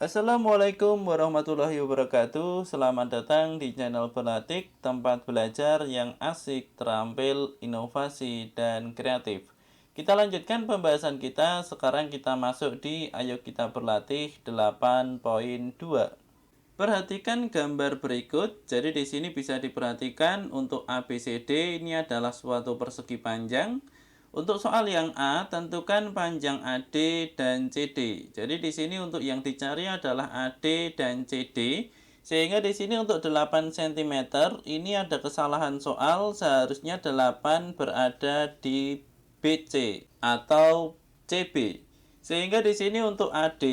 Assalamualaikum warahmatullahi wabarakatuh. Selamat datang di channel Berlatih, tempat belajar yang asik, terampil, inovasi, dan kreatif. Kita lanjutkan pembahasan kita. Sekarang kita masuk di Ayo Kita Berlatih 8.2. Perhatikan gambar berikut. Jadi di sini bisa diperhatikan untuk ABCD ini adalah suatu persegi panjang. Untuk soal yang A, tentukan panjang AD dan CD. Jadi di sini untuk yang dicari adalah AD dan CD. Sehingga di sini untuk 8 cm ini ada kesalahan soal, seharusnya 8 berada di BC atau CB. Sehingga di sini untuk AD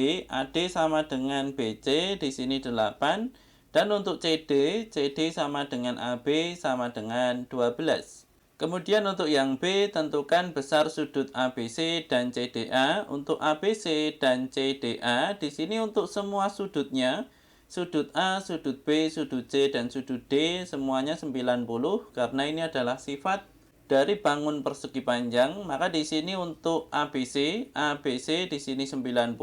sama dengan BC, di sini 8. Dan untuk CD sama dengan AB sama dengan 12. Kemudian untuk yang B, tentukan besar sudut ABC dan CDA. Untuk ABC dan CDA, di sini untuk semua sudutnya, sudut A, sudut B, sudut C, dan sudut D, semuanya 90, karena ini adalah sifat dari bangun persegi panjang. Maka di sini untuk ABC di sini 90,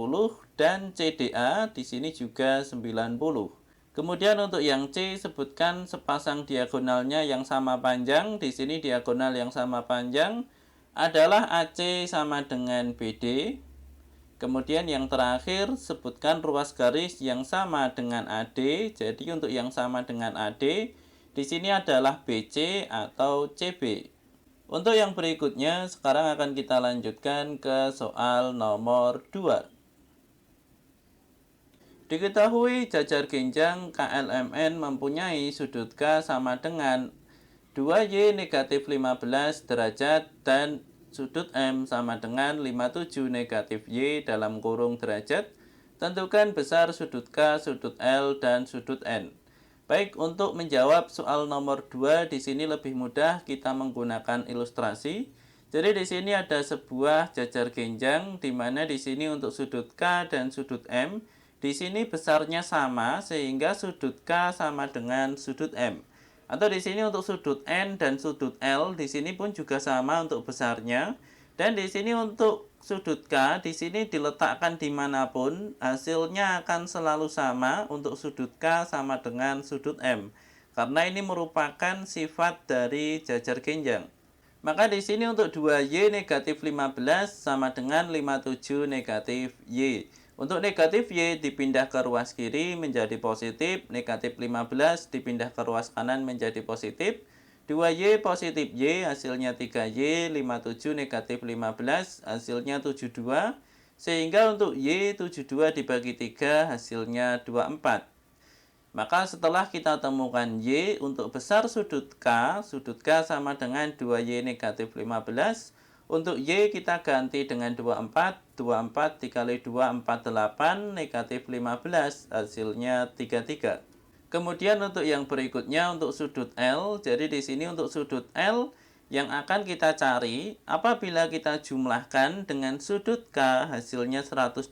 dan CDA di sini juga 90. Kemudian untuk yang C, sebutkan sepasang diagonalnya yang sama panjang. Di sini diagonal yang sama panjang adalah AC sama dengan BD. Kemudian yang terakhir, sebutkan ruas garis yang sama dengan AD. Jadi untuk yang sama dengan AD, di sini adalah BC atau CB. Untuk yang berikutnya, sekarang akan kita lanjutkan ke soal nomor 2. Diketahui jajar ginjang KLMN mempunyai sudut K sama dengan 2Y negatif 15 derajat dan sudut M sama dengan 57 negatif Y dalam kurung derajat. Tentukan besar sudut K, sudut L, dan sudut N. Baik, untuk menjawab soal nomor 2 di sini lebih mudah kita menggunakan ilustrasi. Jadi di sini ada sebuah jajar ginjang di mana di sini untuk sudut K dan sudut M di sini besarnya sama sehingga sudut K sama dengan sudut M. Atau di sini untuk sudut N dan sudut L di sini pun juga sama untuk besarnya. Dan di sini untuk sudut K di sini diletakkan dimanapun hasilnya akan selalu sama untuk sudut K sama dengan sudut M. Karena ini merupakan sifat dari jajar ginjang. Maka di sini untuk 2Y negatif 15 sama dengan 57 negatif Y. Untuk negatif Y dipindah ke ruas kiri menjadi positif, negatif 15 dipindah ke ruas kanan menjadi positif. 2Y positif Y hasilnya 3Y, 57 negatif 15 hasilnya 72. Sehingga untuk Y 72 dibagi 3 hasilnya 24. Maka setelah kita temukan Y untuk besar sudut K sama dengan 2Y negatif 15. Untuk Y kita ganti dengan 24. 24 dikali 2, 48, negatif 15, hasilnya 33. Kemudian untuk yang berikutnya untuk sudut L. Jadi di sini untuk sudut L yang akan kita cari apabila kita jumlahkan dengan sudut K hasilnya 180.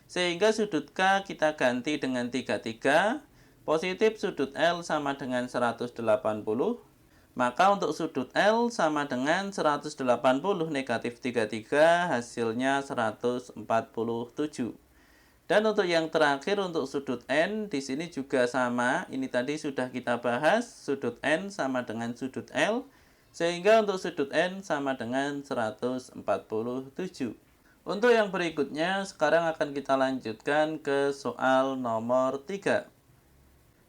Sehingga sudut K kita ganti dengan 33. Positif sudut L sama dengan 180. Maka untuk sudut L sama dengan 180 negatif 33 hasilnya 147. Dan untuk yang terakhir untuk sudut N di sini juga sama. Ini tadi sudah kita bahas, sudut N sama dengan sudut L. Sehingga untuk sudut N sama dengan 147. Untuk yang berikutnya sekarang akan kita lanjutkan ke soal nomor 3.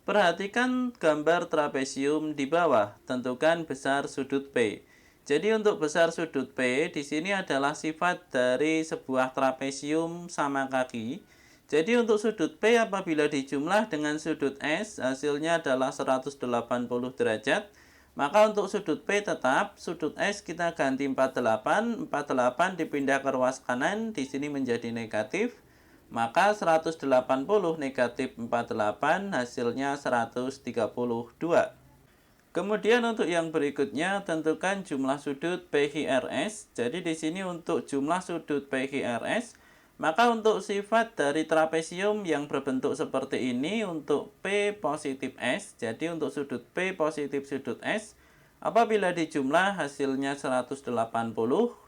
Perhatikan gambar trapesium di bawah. Tentukan besar sudut P. Jadi untuk besar sudut P di sini adalah sifat dari sebuah trapesium sama kaki. Jadi untuk sudut P apabila dijumlah dengan sudut S hasilnya adalah 180 derajat. Maka untuk sudut P tetap, sudut S kita ganti 48. 48 dipindah ke ruas kanan, di sini menjadi negatif. Maka 180 negatif 48 hasilnya 132. Kemudian untuk yang berikutnya tentukan jumlah sudut PQRS. Jadi di sini untuk jumlah sudut PQRS, maka untuk sifat dari trapesium yang berbentuk seperti ini untuk P positif S. Jadi untuk sudut P positif sudut S apabila dijumlah hasilnya 180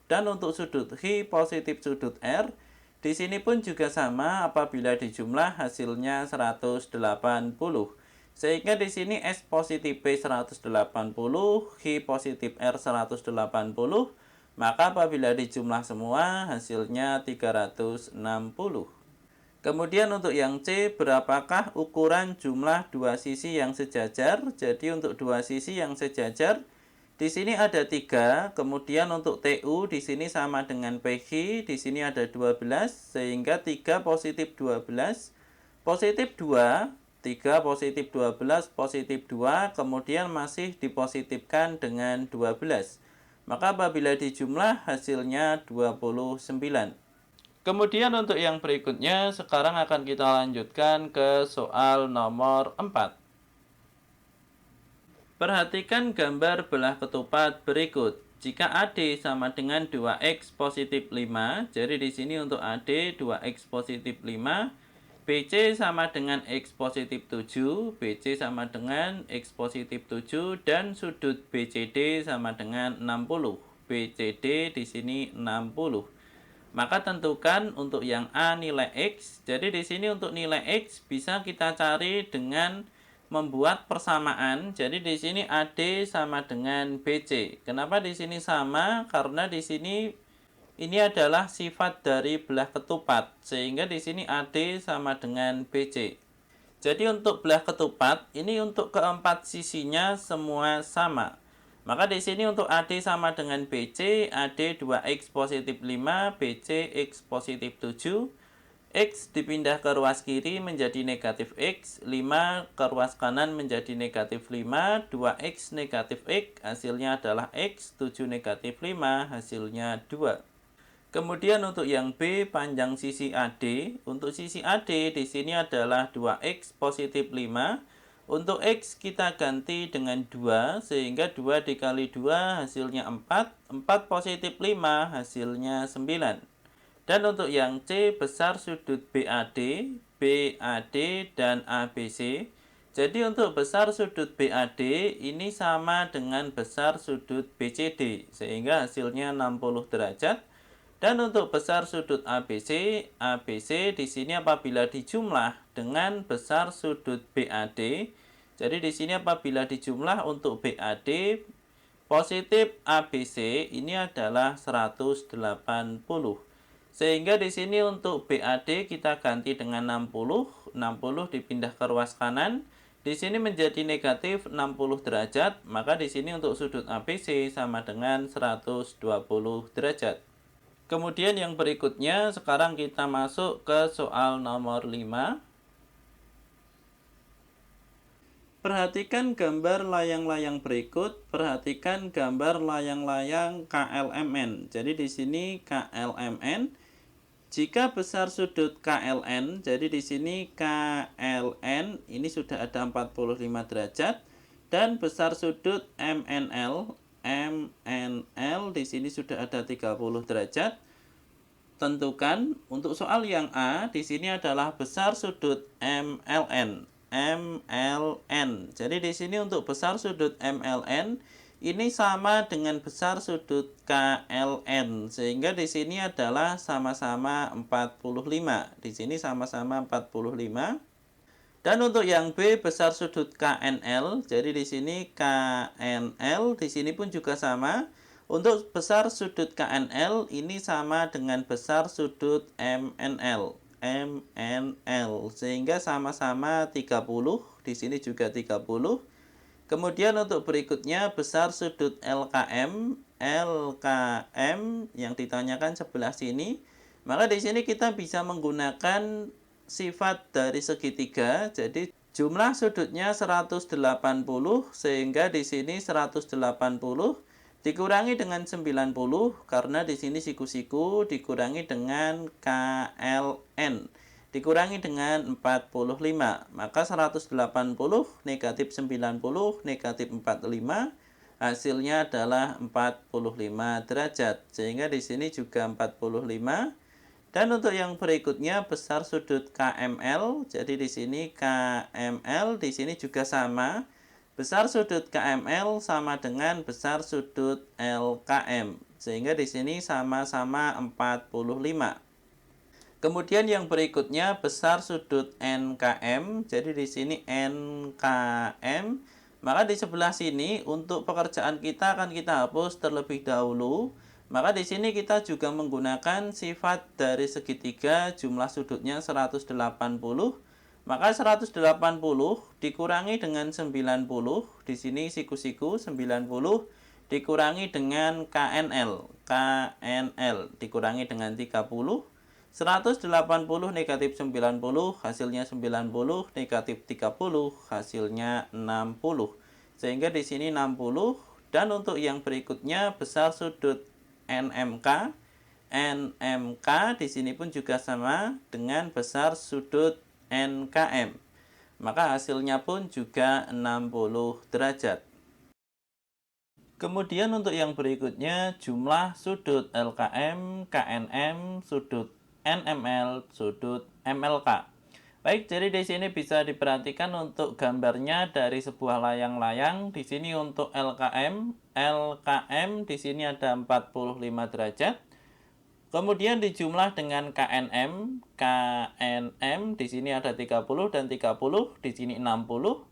dan untuk sudut H positif sudut R Di sini pun juga sama, apabila dijumlah hasilnya 180. Sehingga di sini S positif P 180, H positif R 180, maka apabila dijumlah semua hasilnya 360. Kemudian untuk yang C, berapakah ukuran jumlah dua sisi yang sejajar? Jadi untuk dua sisi yang sejajar, di sini ada 3, kemudian untuk TU di sini sama dengan PG, di sini ada 12, sehingga 3 positif 12, positif 2, 3 positif 12, positif 2, kemudian masih dipositifkan dengan 12. Maka apabila dijumlah hasilnya 29. Kemudian untuk yang berikutnya, sekarang akan kita lanjutkan ke soal nomor 4. Perhatikan gambar belah ketupat berikut. Jika AD sama dengan 2X positif 5, jadi di sini untuk AD 2X positif 5, BC sama dengan X positif 7, BC sama dengan X positif 7, dan sudut BCD sama dengan 60. BCD di sini 60. Maka tentukan untuk yang A nilai X. Jadi di sini untuk nilai X bisa kita cari dengan membuat persamaan. Jadi di sini AD sama dengan BC. Kenapa di sini sama? Karena di sini ini adalah sifat dari belah ketupat. Sehingga di sini AD sama dengan BC. Jadi untuk belah ketupat, ini untuk keempat sisinya semua sama. Maka di sini untuk AD sama dengan BC, AD 2X positif 5, BC X positif 7. X dipindah ke ruas kiri menjadi negatif X, 5 ke ruas kanan menjadi negatif 5, 2X negatif X, hasilnya adalah X, 7 negatif 5, hasilnya 2. Kemudian untuk yang B, panjang sisi AD. Untuk sisi AD di sini adalah 2X positif 5. Untuk X kita ganti dengan 2, sehingga 2 dikali 2 hasilnya 4. 4 positif 5 hasilnya 9. Dan untuk yang C, besar sudut BAD, BAD dan ABC. Jadi untuk besar sudut BAD ini sama dengan besar sudut BCD, sehingga hasilnya 60 derajat. Dan untuk besar sudut ABC, ABC di sini apabila dijumlah dengan besar sudut BAD, jadi di sini apabila dijumlah untuk BAD positif ABC ini adalah 180. Sehingga di sini untuk BAD kita ganti dengan 60, 60 dipindah ke ruas kanan. Di sini menjadi negatif 60 derajat, maka di sini untuk sudut ABC sama dengan 120 derajat. Kemudian yang berikutnya, sekarang kita masuk ke soal nomor 5. Perhatikan gambar layang-layang berikut. Perhatikan gambar layang-layang KLMN. Jadi di sini KLMN. Jika besar sudut KLN, jadi di sini KLN ini sudah ada 45 derajat, dan besar sudut MNL di sini sudah ada 30 derajat. Tentukan untuk soal yang A, di sini adalah besar sudut MLN. Jadi di sini untuk besar sudut MLN ini sama dengan besar sudut KLN, sehingga di sini adalah sama-sama 45. Di sini sama-sama 45. Dan untuk yang B, besar sudut KNL, jadi di sini KNL, di sini pun juga sama. Untuk besar sudut KNL ini sama dengan besar sudut MNL, sehingga sama-sama 30, di sini juga 30. Kemudian untuk berikutnya besar sudut LKM yang ditanyakan sebelah sini. Maka di sini kita bisa menggunakan sifat dari segitiga. Jadi jumlah sudutnya 180, sehingga di sini 180 dikurangi dengan 90, karena di sini siku-siku, dikurangi dengan KLN, dikurangi dengan 45. Maka 180 negatif 90 negatif 45, hasilnya adalah 45 derajat. Sehingga di sini juga 45. Dan untuk yang berikutnya besar sudut KML, jadi di sini KML di sini juga sama. Besar sudut KML sama dengan besar sudut LKM, sehingga di sini sama-sama 45. Kemudian yang berikutnya besar sudut NKM. Jadi di sini NKM. Maka di sebelah sini untuk pekerjaan kita akan kita hapus terlebih dahulu. Maka di sini kita juga menggunakan sifat dari segitiga jumlah sudutnya 180. Maka 180 dikurangi dengan 90. Di sini siku-siku 90 dikurangi dengan KNL. KNL dikurangi dengan 30. 180 negatif 90 hasilnya 90, negatif 30 hasilnya 60. Sehingga di sini 60 dan untuk yang berikutnya besar sudut NMK. NMK di sini pun juga sama dengan besar sudut NKM. Maka hasilnya pun juga 60 derajat. Kemudian untuk yang berikutnya jumlah sudut LKM, KNM, sudut NML, sudut MLK. Baik, jadi di sini bisa diperhatikan untuk gambarnya dari sebuah layang-layang. Di sini untuk LKM, LKM di sini ada 45 derajat. Kemudian dijumlah dengan KNM, KNM di sini ada 30 dan 30, di sini 60.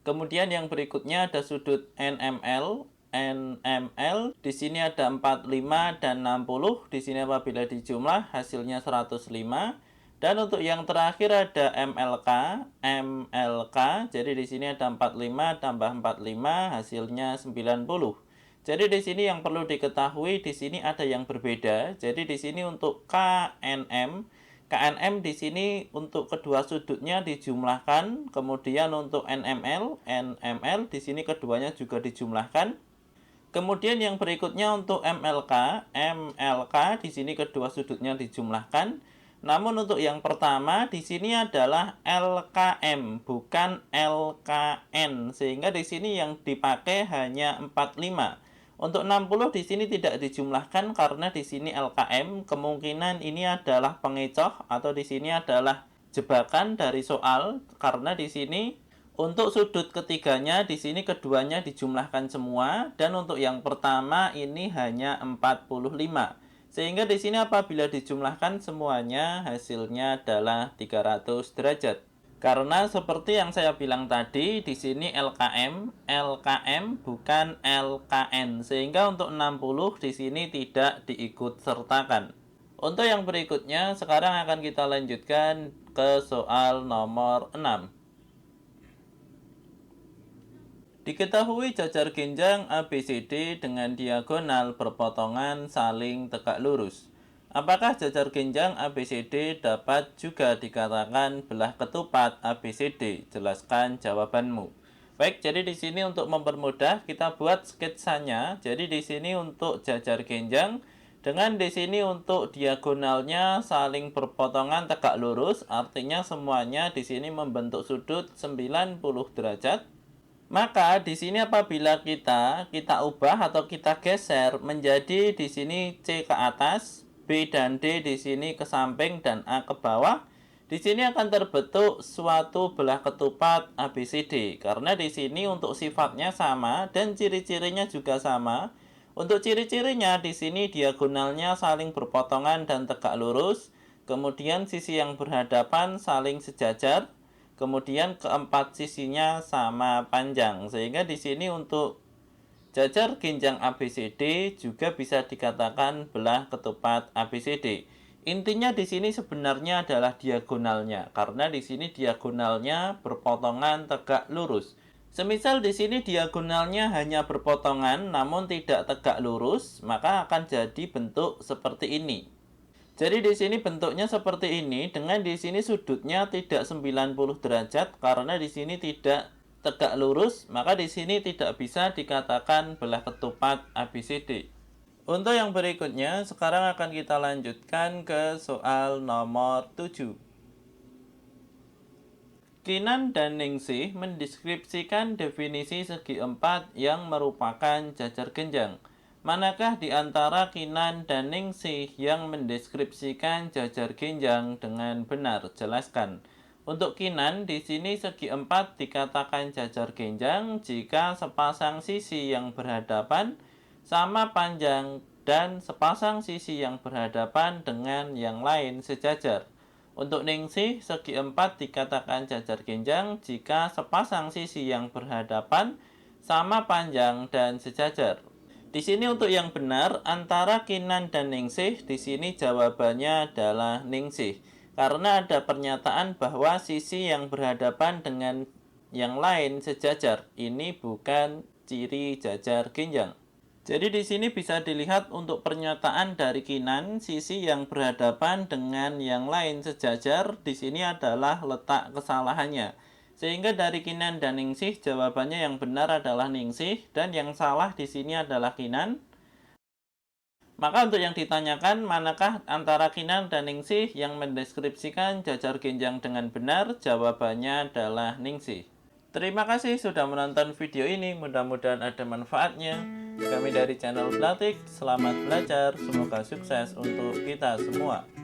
Kemudian yang berikutnya ada sudut NML, NML di sini ada 45 dan 60. Di sini apabila dijumlah hasilnya 105. Dan untuk yang terakhir ada MLK, MLK. Jadi di sini ada 45 tambah 45 hasilnya 90. Jadi di sini yang perlu diketahui di sini ada yang berbeda. Jadi di sini untuk KNM, KNM di sini untuk kedua sudutnya dijumlahkan. Kemudian untuk NML, NML di sini keduanya juga dijumlahkan. Kemudian yang berikutnya untuk MLK, MLK di sini kedua sudutnya dijumlahkan. Namun untuk yang pertama di sini adalah LKM bukan LKN sehingga di sini yang dipakai hanya 45. Untuk 60 di sini tidak dijumlahkan karena di sini LKM kemungkinan ini adalah pengecoh atau di sini adalah jebakan dari soal karena di sini untuk sudut ketiganya di sini keduanya dijumlahkan semua dan untuk yang pertama ini hanya 45. Sehingga di sini apabila dijumlahkan semuanya hasilnya adalah 300 derajat. Karena seperti yang saya bilang tadi di sini LKM, LKM bukan LKN sehingga untuk 60 di sini tidak diikut sertakan. Untuk yang berikutnya sekarang akan kita lanjutkan ke soal nomor 6. Diketahui jajar genjang ABCD dengan diagonal berpotongan saling tegak lurus. Apakah jajar genjang ABCD dapat juga dikatakan belah ketupat ABCD? Jelaskan jawabanmu. Baik, jadi di sini untuk mempermudah kita buat sketsanya. Jadi di sini untuk jajar genjang dengan di sini untuk diagonalnya saling berpotongan tegak lurus, artinya semuanya di sini membentuk sudut 90 derajat. Maka di sini apabila kita ubah atau kita geser menjadi di sini C ke atas, B dan D di sini ke samping dan A ke bawah, di sini akan terbentuk suatu belah ketupat ABCD karena di sini untuk sifatnya sama dan ciri-cirinya juga sama. Untuk ciri-cirinya di sini diagonalnya saling berpotongan dan tegak lurus, kemudian sisi yang berhadapan saling sejajar. Kemudian keempat sisinya sama panjang. Sehingga di sini untuk jajar genjang ABCD juga bisa dikatakan belah ketupat ABCD. Intinya di sini sebenarnya adalah diagonalnya karena di sini diagonalnya berpotongan tegak lurus. Semisal di sini diagonalnya hanya berpotongan namun tidak tegak lurus, maka akan jadi bentuk seperti ini. Jadi di sini bentuknya seperti ini dengan di sini sudutnya tidak 90 derajat karena di sini tidak tegak lurus, maka di sini tidak bisa dikatakan belah ketupat ABCD. Untuk yang berikutnya sekarang akan kita lanjutkan ke soal nomor 7. Kinan dan Ningsih mendeskripsikan definisi segi empat yang merupakan jajar genjang. Manakah di antara Kinan dan Ningsih yang mendeskripsikan jajar genjang dengan benar? Jelaskan. Untuk Kinan, di sini segi empat dikatakan jajar genjang jika sepasang sisi yang berhadapan sama panjang dan sepasang sisi yang berhadapan dengan yang lain sejajar. Untuk ningsih, segi 4 dikatakan jajar genjang jika sepasang sisi yang berhadapan sama panjang dan sejajar. Di sini untuk yang benar antara kinan dan ningsih, di sini jawabannya adalah ningsih. Karena ada pernyataan bahwa sisi yang berhadapan dengan yang lain sejajar. Ini bukan ciri jajar genjang. Jadi di sini bisa dilihat untuk pernyataan dari kinan, sisi yang berhadapan dengan yang lain sejajar, di sini adalah letak kesalahannya. Sehingga dari kinan dan ningsih, jawabannya yang benar adalah ningsih, dan yang salah di sini adalah kinan. Maka untuk yang ditanyakan, manakah antara kinan dan ningsih yang mendeskripsikan jajar genjang dengan benar? Jawabannya adalah ningsih. Terima kasih sudah menonton video ini, mudah-mudahan ada manfaatnya. Kami dari channel Blatik, selamat belajar, semoga sukses untuk kita semua.